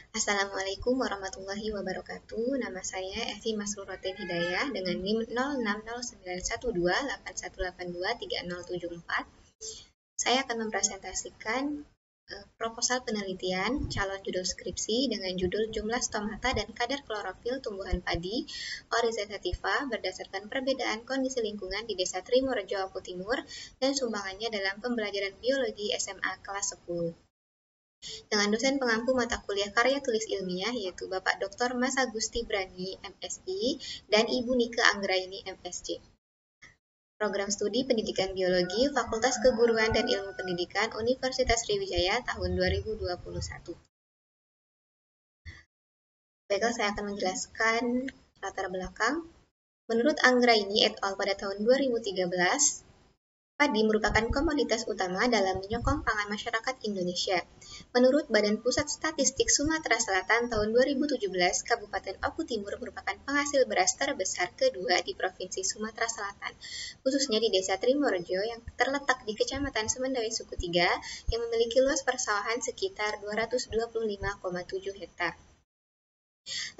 Assalamualaikum warahmatullahi wabarakatuh. Nama saya Evi Masrurotin Hidayah dengan NIM 06091281823074. Saya akan mempresentasikan proposal penelitian calon judul skripsi dengan judul jumlah stomata dan kadar klorofil tumbuhan padi Oryza sativa berdasarkan perbedaan kondisi lingkungan di Desa Trimorejo, Oku Timur dan sumbangannya dalam pembelajaran biologi SMA kelas 10. Dengan dosen pengampu mata kuliah karya tulis ilmiah yaitu Bapak Dr. Mas Agusti Brani, MSI, dan Ibu Nika Anggraini, MSc. Program Studi Pendidikan Biologi Fakultas Keguruan dan Ilmu Pendidikan Universitas Sriwijaya tahun 2021. Baiklah, saya akan menjelaskan latar belakang. Menurut Anggraini et al. Pada tahun 2013, padi merupakan komoditas utama dalam menyokong pangan masyarakat Indonesia. Menurut Badan Pusat Statistik Sumatera Selatan tahun 2017, Kabupaten Oku Timur merupakan penghasil beras terbesar kedua di Provinsi Sumatera Selatan, khususnya di Desa Trimorejo yang terletak di Kecamatan Semendawai Suku 3 yang memiliki luas persawahan sekitar 225,7 hektar.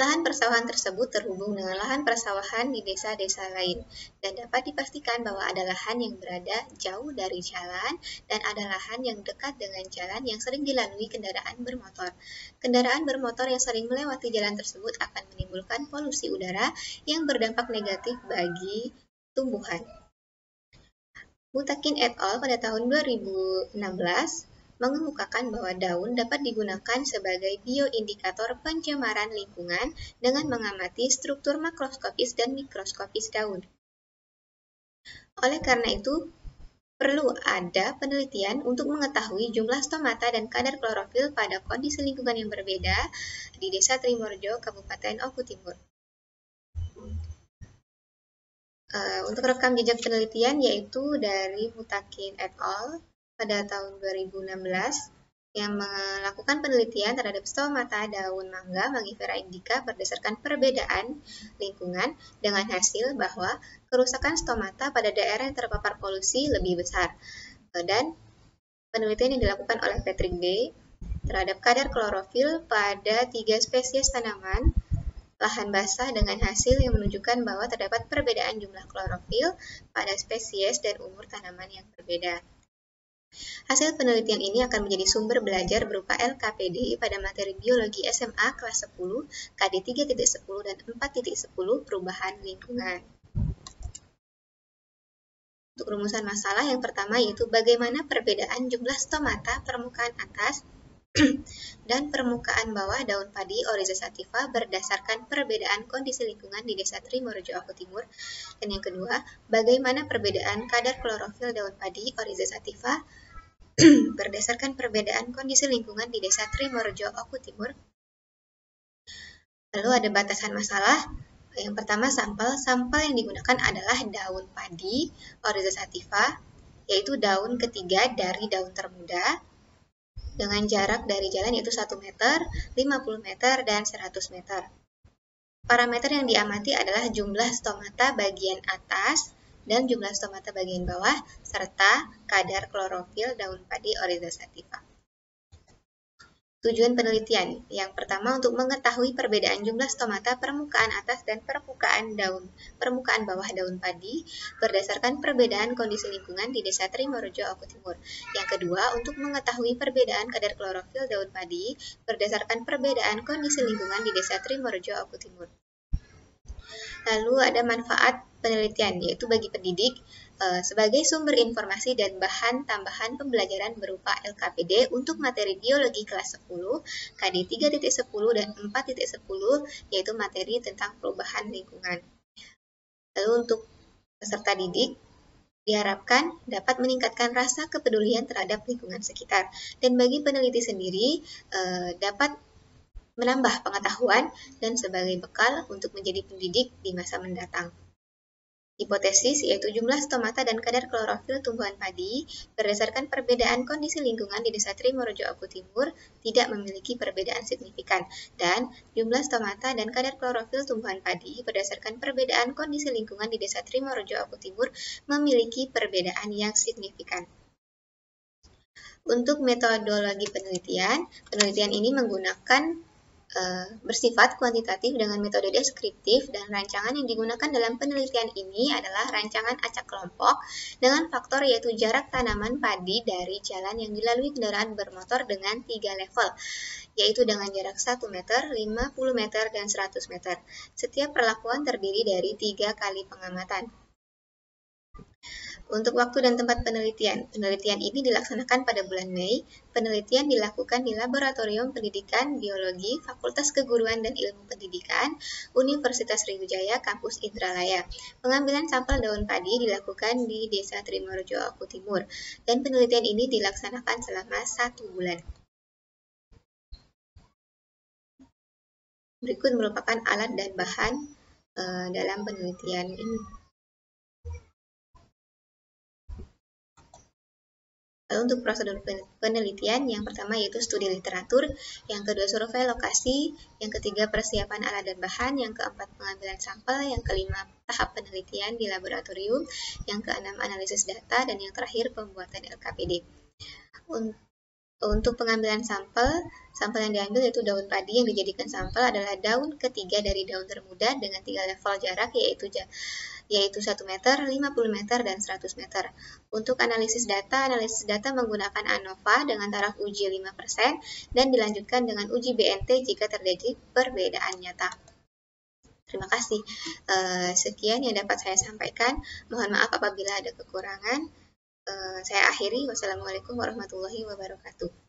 Lahan persawahan tersebut terhubung dengan lahan persawahan di desa-desa lain, dan dapat dipastikan bahwa ada lahan yang berada jauh dari jalan dan ada lahan yang dekat dengan jalan yang sering dilalui kendaraan bermotor. Kendaraan bermotor yang sering melewati jalan tersebut akan menimbulkan polusi udara yang berdampak negatif bagi tumbuhan. Mutakin et al. Pada tahun 2016 mengemukakan bahwa daun dapat digunakan sebagai bioindikator pencemaran lingkungan dengan mengamati struktur makroskopis dan mikroskopis daun. Oleh karena itu, perlu ada penelitian untuk mengetahui jumlah stomata dan kadar klorofil pada kondisi lingkungan yang berbeda di Desa Trimorejo, Kabupaten Oku Timur. Untuk rekam jejak penelitian yaitu dari Mutakin et al. Pada tahun 2016 yang melakukan penelitian terhadap stomata daun mangga Mangifera indica berdasarkan perbedaan lingkungan dengan hasil bahwa kerusakan stomata pada daerah yang terpapar polusi lebih besar. Dan penelitian yang dilakukan oleh Patrick D. terhadap kadar klorofil pada 3 spesies tanaman lahan basah dengan hasil yang menunjukkan bahwa terdapat perbedaan jumlah klorofil pada spesies dan umur tanaman yang berbeda. Hasil penelitian ini akan menjadi sumber belajar berupa LKPD pada materi biologi SMA kelas 10, KD 3.10 dan 4.10 perubahan lingkungan. Untuk rumusan masalah yang pertama yaitu bagaimana perbedaan jumlah stomata permukaan atas dan permukaan bawah daun padi Oryza sativa berdasarkan perbedaan kondisi lingkungan di Desa Trimorejo, Oku Timur. Dan yang kedua, bagaimana perbedaan kadar klorofil daun padi Oryza sativa berdasarkan perbedaan kondisi lingkungan di Desa Trimorejo, Oku Timur. Lalu ada batasan masalah. Yang pertama, sampel yang digunakan adalah daun padi Oryza sativa, yaitu daun ketiga dari daun termuda, dengan jarak dari jalan yaitu 1 meter, 50 meter, dan 100 meter. Parameter yang diamati adalah jumlah stomata bagian atas dan jumlah stomata bagian bawah, serta kadar klorofil daun padi Oryza sativa. Tujuan penelitian yang pertama untuk mengetahui perbedaan jumlah stomata permukaan atas dan permukaan bawah daun padi berdasarkan perbedaan kondisi lingkungan di Desa Trimorejo, Oku Timur. Yang kedua, untuk mengetahui perbedaan kadar klorofil daun padi berdasarkan perbedaan kondisi lingkungan di Desa Trimorejo, Oku Timur. Lalu ada manfaat penelitian yaitu bagi pendidik sebagai sumber informasi dan bahan tambahan pembelajaran berupa LKPD untuk materi biologi kelas 10, KD 3.10 dan 4.10 yaitu materi tentang perubahan lingkungan. Lalu untuk peserta didik diharapkan dapat meningkatkan rasa kepedulian terhadap lingkungan sekitar, dan bagi peneliti sendiri dapat menambah pengetahuan dan sebagai bekal untuk menjadi pendidik di masa mendatang. Hipotesis yaitu jumlah stomata dan kadar klorofil tumbuhan padi berdasarkan perbedaan kondisi lingkungan di Desa Trimorejo, Oku Timur tidak memiliki perbedaan signifikan, dan jumlah stomata dan kadar klorofil tumbuhan padi berdasarkan perbedaan kondisi lingkungan di Desa Trimorejo, Oku Timur memiliki perbedaan yang signifikan. Untuk metodologi penelitian ini menggunakan bersifat kuantitatif dengan metode deskriptif, dan rancangan yang digunakan dalam penelitian ini adalah rancangan acak kelompok dengan faktor yaitu jarak tanaman padi dari jalan yang dilalui kendaraan bermotor dengan 3 level, yaitu dengan jarak 1 meter, 50 meter, dan 100 meter. Setiap perlakuan terdiri dari 3 kali pengamatan. Untuk waktu dan tempat penelitian, penelitian ini dilaksanakan pada bulan Mei. Penelitian dilakukan di Laboratorium Pendidikan Biologi, Fakultas Keguruan dan Ilmu Pendidikan, Universitas Sriwijaya, Kampus Indralaya. Pengambilan sampel daun padi dilakukan di Desa Trimorejo, Oku Timur, dan penelitian ini dilaksanakan selama 1 bulan. Berikut merupakan alat dan bahan dalam penelitian ini. Untuk prosedur penelitian, yang pertama yaitu studi literatur, yang kedua survei lokasi, yang ketiga persiapan alat dan bahan, yang keempat pengambilan sampel, yang kelima tahap penelitian di laboratorium, yang keenam analisis data, dan yang terakhir pembuatan LKPD. Untuk pengambilan sampel yang diambil yaitu daun padi. Yang dijadikan sampel adalah daun ketiga dari daun termuda dengan 3 level jarak, yaitu 1 meter, 50 meter, dan 100 meter. Untuk analisis data menggunakan ANOVA dengan taraf uji 5% dan dilanjutkan dengan uji BNT jika terjadi perbedaan nyata. Terima kasih. Sekian yang dapat saya sampaikan. Mohon maaf apabila ada kekurangan. Saya akhiri. Wassalamualaikum warahmatullahi wabarakatuh.